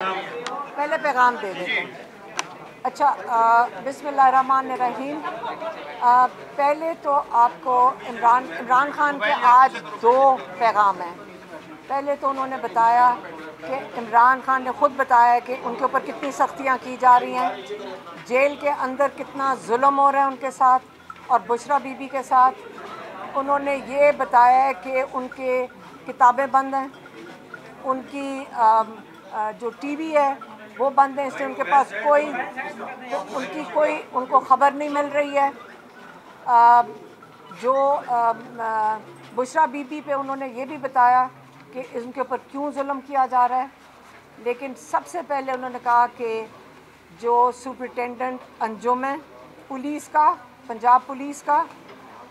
पहले पैगाम दे देते हैं। अच्छा, बिस्मिल्लाहिर्रहमानिर्रहीम। पहले तो आपको इमरान खान के आज दो पैगाम हैं। पहले तो उन्होंने बताया कि इमरान खान ने ख़ुद बताया कि उनके ऊपर कितनी सख्तियाँ की जा रही हैं, जेल के अंदर कितना जुल्म हो रहा है उनके साथ और बुशरा बीबी के साथ। उन्होंने ये बताया कि उनके किताबें बंद हैं, उनकी जो टीवी है वो बंद है, इसलिए उनके पास उनको ख़बर नहीं मिल रही है। जो बुशरा बीबी पे उन्होंने ये भी बताया कि इनके ऊपर क्यों जुल्म किया जा रहा है। लेकिन सबसे पहले उन्होंने कहा कि जो सुपरिटेंडेंट अंजुम है पुलिस का, पंजाब पुलिस का,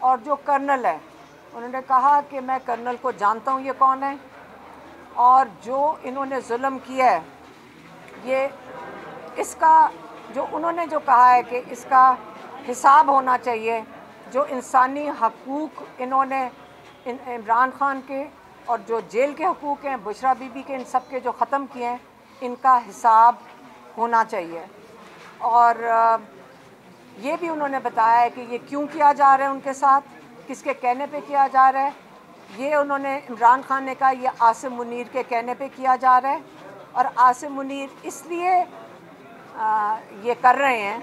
और जो कर्नल है, उन्होंने कहा कि मैं कर्नल को जानता हूँ ये कौन है, और जो इन्होंने जुल्म किया है ये इसका जो उन्होंने जो कहा है कि इसका हिसाब होना चाहिए। जो इंसानी हकूक़ इन्होंने इमरान खान के और जो जेल के हकूक़ हैं बुशरा बीबी के, इन सब के जो ख़त्म किए हैं, इनका हिसाब होना चाहिए। और ये भी उन्होंने बताया है कि ये क्यों किया जा रहा है उनके साथ, किसके कहने पे किया जा रहा है। ये उन्होंने इमरान खान ने कहा ये आसिम मुनीर के कहने पे किया जा रहा है, और आसिम मुनीर इसलिए ये कर रहे हैं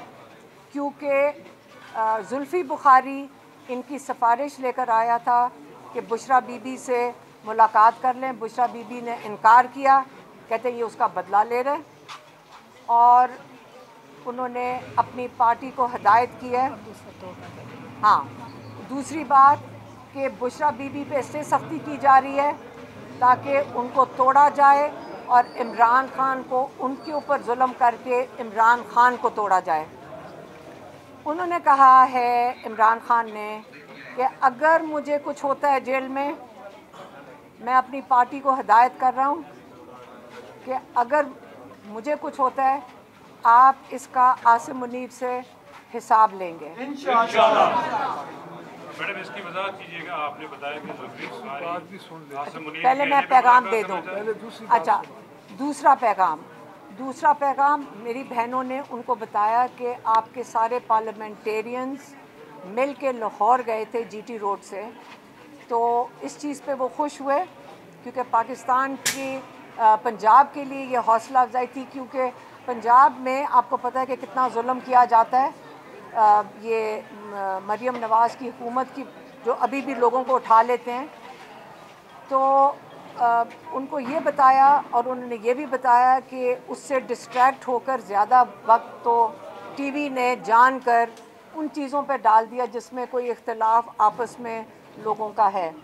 क्योंकि जुल्फ़ी बुखारी इनकी सिफारिश लेकर आया था कि बुशरा बीबी से मुलाकात कर लें। बुशरा बीबी ने इनकार किया, कहते हैं ये उसका बदला ले रहे हैं, और उन्होंने अपनी पार्टी को हिदायत की है। हाँ, दूसरी बात कि बुशरा बीबी पे इससे सख्ती की जा रही है ताकि उनको तोड़ा जाए और इमरान खान को उनके ऊपर जुल्म करके इमरान खान को तोड़ा जाए। उन्होंने कहा है इमरान खान ने कि अगर मुझे कुछ होता है जेल में, मैं अपनी पार्टी को हिदायत कर रहा हूँ कि अगर मुझे कुछ होता है आप इसका आसिम मुनीर से हिसाब लेंगे इंशाअल्लाह। मैडम इसकी वजाहत कीजिएगा। आपने बताया कि पहले मैं पैगाम दे दूँ। अच्छा, दूसरा पैगाम मेरी बहनों ने उनको बताया कि आपके सारे पार्लियामेंटेरियंस मिल के लाहौर गए थे जीटी रोड से, तो इस चीज़ पे वो खुश हुए क्योंकि पाकिस्तान की पंजाब के लिए ये हौसला अफजाई थी, क्योंकि पंजाब में आपको पता है कि कितना जुल्म किया जाता है। ये मरियम नवाज़ की हुकूमत की जो अभी भी लोगों को उठा लेते हैं, तो उनको ये बताया, और उन्होंने ये भी बताया कि उससे डिस्ट्रैक्ट होकर ज़्यादा वक्त तो टीवी ने जानकर उन चीज़ों पे डाल दिया जिसमें कोई इख्तिलाफ आपस में लोगों का है।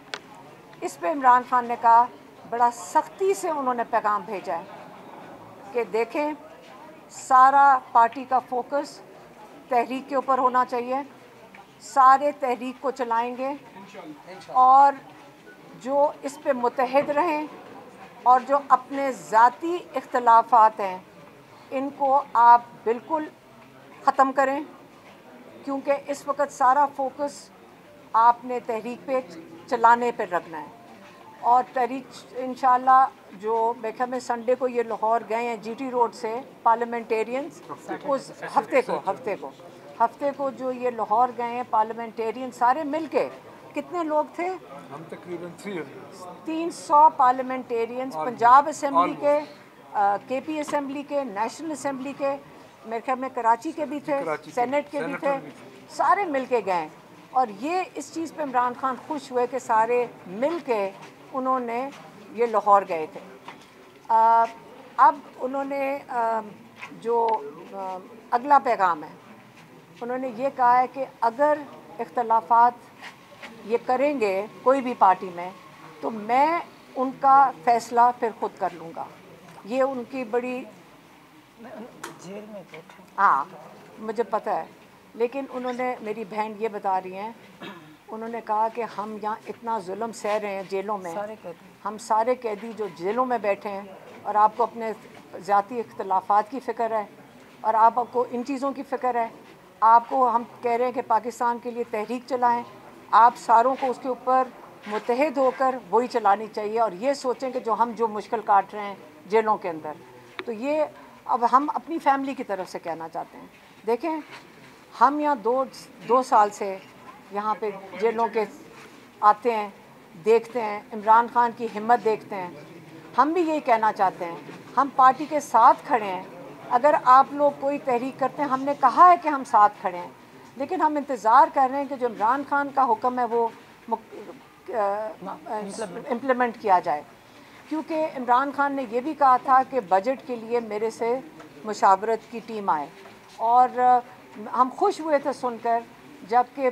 इस पे इमरान खान ने कहा, बड़ा सख्ती से उन्होंने पैगाम भेजा है कि देखें सारा पार्टी का फोकस तहरीक के ऊपर होना चाहिए, सारे तहरीक को चलाएंगे, और जो इस पे मुतहद रहें, और जो अपने ज़ाती इख्तिलाफ़ात हैं इनको आप बिल्कुल ख़त्म करें, क्योंकि इस वक्त सारा फोकस आपने तहरीक पे चलाने पर रखना है। और तहरीक इंशाल्लाह जो मेरे ख्याल में संडे को ये लाहौर गए हैं जीटी रोड से पार्लियामेंटेरियंस, उस हफ्ते को जो ये लाहौर गए हैं पार्लियामेंटेरियन सारे मिलके, कितने लोग थे? हम तकरीबन 300 पार्लियामेंटेरियंस, पंजाब असम्बली के, केपी असम्बली के, नेशनल असम्बली के, मेरे ख्याल में कराची के भी थे, सेनेट के भी थे, सारे मिल के गए। और ये इस चीज़ पे इमरान खान खुश हुए कि सारे मिल के उन्होंने ये लाहौर गए थे। अब उन्होंने जो अगला पैगाम है, उन्होंने ये कहा है कि अगर इख्तलाफात ये करेंगे कोई भी पार्टी में, तो मैं उनका फ़ैसला फिर ख़ुद कर लूँगा। ये उनकी बड़ी जेल में बैठे, हाँ मुझे पता है, लेकिन उन्होंने, मेरी बहन ये बता रही हैं, उन्होंने कहा कि हम यहाँ इतना जुल्म सह रहे हैं जेलों में, हम सारे कैदी जो जेलों में बैठे हैं, और आपको अपने ज़ाती इख्तलाफात की फ़िक्र है, और आपको इन चीज़ों की फ़िक्र है। आपको हम कह रहे हैं कि पाकिस्तान के लिए तहरीक चलाएं, आप सारों को उसके ऊपर मुत्तहिद होकर वही चलानी चाहिए, और ये सोचें कि जो हम मुश्किल काट रहे हैं जेलों के अंदर, तो ये अब हम अपनी फैमिली की तरफ से कहना चाहते हैं। देखें, हम यहाँ दो साल से यहाँ पे जेलों के आते हैं, देखते हैं, इमरान खान की हिम्मत देखते हैं। हम भी यही कहना चाहते हैं, हम पार्टी के साथ खड़े हैं। अगर आप लोग कोई तहरीक करते हैं, हमने कहा है कि हम साथ खड़े हैं, लेकिन हम इंतज़ार कर रहे हैं कि जो इमरान खान का हुक्म है वो इम्प्लीमेंट किया जाए, क्योंकि इमरान खान ने ये भी कहा था कि बजट के लिए मेरे से मुशावरत की टीम आए। और हम खुश हुए थे सुनकर जबकि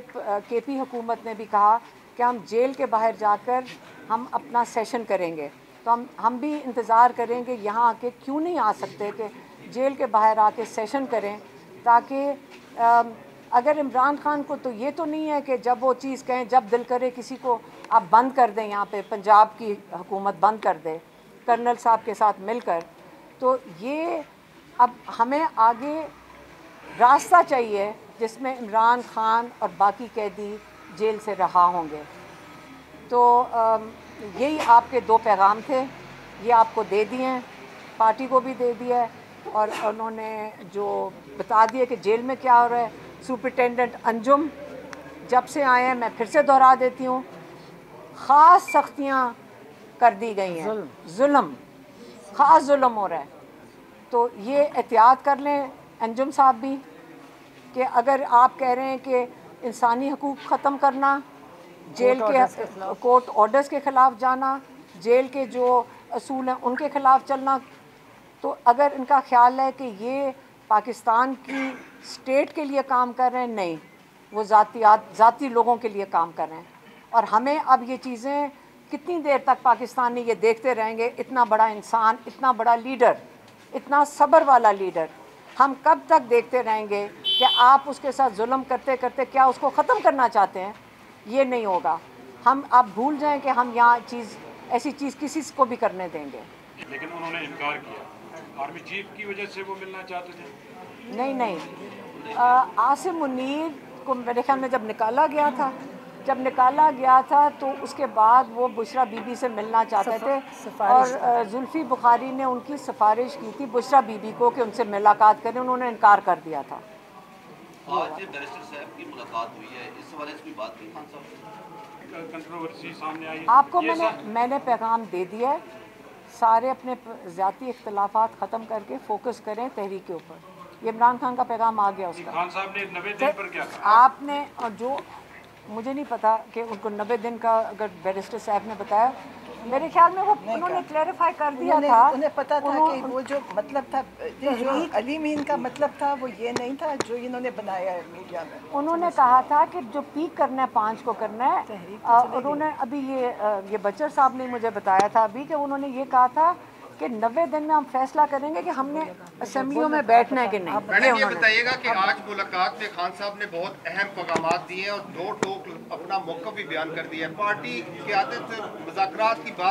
केपी हुकूमत ने भी कहा कि हम जेल के बाहर जाकर हम अपना सेशन करेंगे। तो हम भी इंतज़ार करेंगे यहाँ आके, क्यों नहीं आ सकते कि जेल के बाहर आके सेशन करें, ताकि अगर इमरान खान को तो ये तो नहीं है कि जब वो चीज़ कहें, जब दिल करे किसी को आप बंद कर दें, यहाँ पे पंजाब की हुकूमत बंद कर दे कर्नल साहब के साथ मिलकर। तो ये अब हमें आगे रास्ता चाहिए जिसमें इमरान खान और बाकी कैदी जेल से रहा होंगे। तो यही आपके 2 पैगाम थे, ये आपको दे दिए हैं, पार्टी को भी दे दिया है, और उन्होंने जो बता दिया कि जेल में क्या हो रहा है। सुपरिटेंडेंट अंजुम जब से आए हैं, मैं फिर से दोहरा देती हूँ, ख़ास सख्तियाँ कर दी गई हैं, जुल्म, ख़ास जुल्म हो रहा है। तो ये एहतियात कर लें अंजुम साहब भी कि अगर आप कह रहे हैं कि इंसानी हकूक़ ख़त्म करना, जेल के कोर्ट ऑर्डर्स के ख़िलाफ़ जाना, जेल के जो असूल हैं उनके ख़िलाफ़ चलना, तो अगर इनका ख्याल है कि ये पाकिस्तान की स्टेट के लिए काम कर रहे हैं, नहीं, वो ज़ाती लोगों के लिए काम कर रहे हैं। और हमें अब ये चीज़ें कितनी देर तक पाकिस्तानी ये देखते रहेंगे, इतना बड़ा इंसान, इतना बड़ा लीडर, इतना सब्र वाला लीडर, हम कब तक देखते रहेंगे कि आप उसके साथ जुल्म करते करते क्या उसको ख़त्म करना चाहते हैं? ये नहीं होगा। हम आप भूल जाएं कि हम यहाँ ऐसी चीज़ किसी को भी करने देंगे। लेकिन उन्होंने इनकार किया, आर्मी चीफ की वजह से वो मिलना चाहते थे। नहीं, आसिम मुनीर को मेरे ख्याल में जब निकाला गया था तो उसके बाद वो बुशरा बीबी से मिलना चाहते थे, और जुल्फ़ी बुखारी ने उनकी सिफारिश की थी बुशरा बीबी को कि उनसे मुलाकात करें, उन्होंने इनकार कर दिया था। आज बैरिस्टर साहब की मुलाकात हुई है, इस हवाले से कोई बात नहीं खान साहब से? कंट्रोवर्सी सामने आई आपको मैंने पैगाम दे दिया है, सारे अपने ज़ाती इख्तलाफात ख़त्म करके फोकस करें तहरीक के ऊपर। ये इमरान खान का पैगाम आ गया उसका। खान साहब ने 90 दिन पर क्या कहा? आपने, और जो मुझे नहीं पता कि उनको 90 दिन का अगर बैरिस्टर साहब ने बताया, मेरे ख्याल में वो उन्होंने क्लैरिफाई कर दिया था। उन्हें पता था कि वो जो मतलब था, जो अली मीन का मतलब था वो ये नहीं था जो इन्होंने बनाया है मीडिया में। उन्होंने कहा था कि जो पीक करना है 5 को करना है। उन्होंने अभी ये बचर साहब ने मुझे बताया था अभी कि उन्होंने ये कहा था कि 90 दिन में हम फैसला करेंगे कि हमने असेंबलियों में बैठना है कि नहीं। मैडम ये बताइएगा कि आज मुलाकात में खान साहब ने बहुत अहम पैगाम दिए और 2 टोक अपना मौक़िफ़ भी बयान कर दिया है। पार्टी क़यादत मुज़ाकरात की बात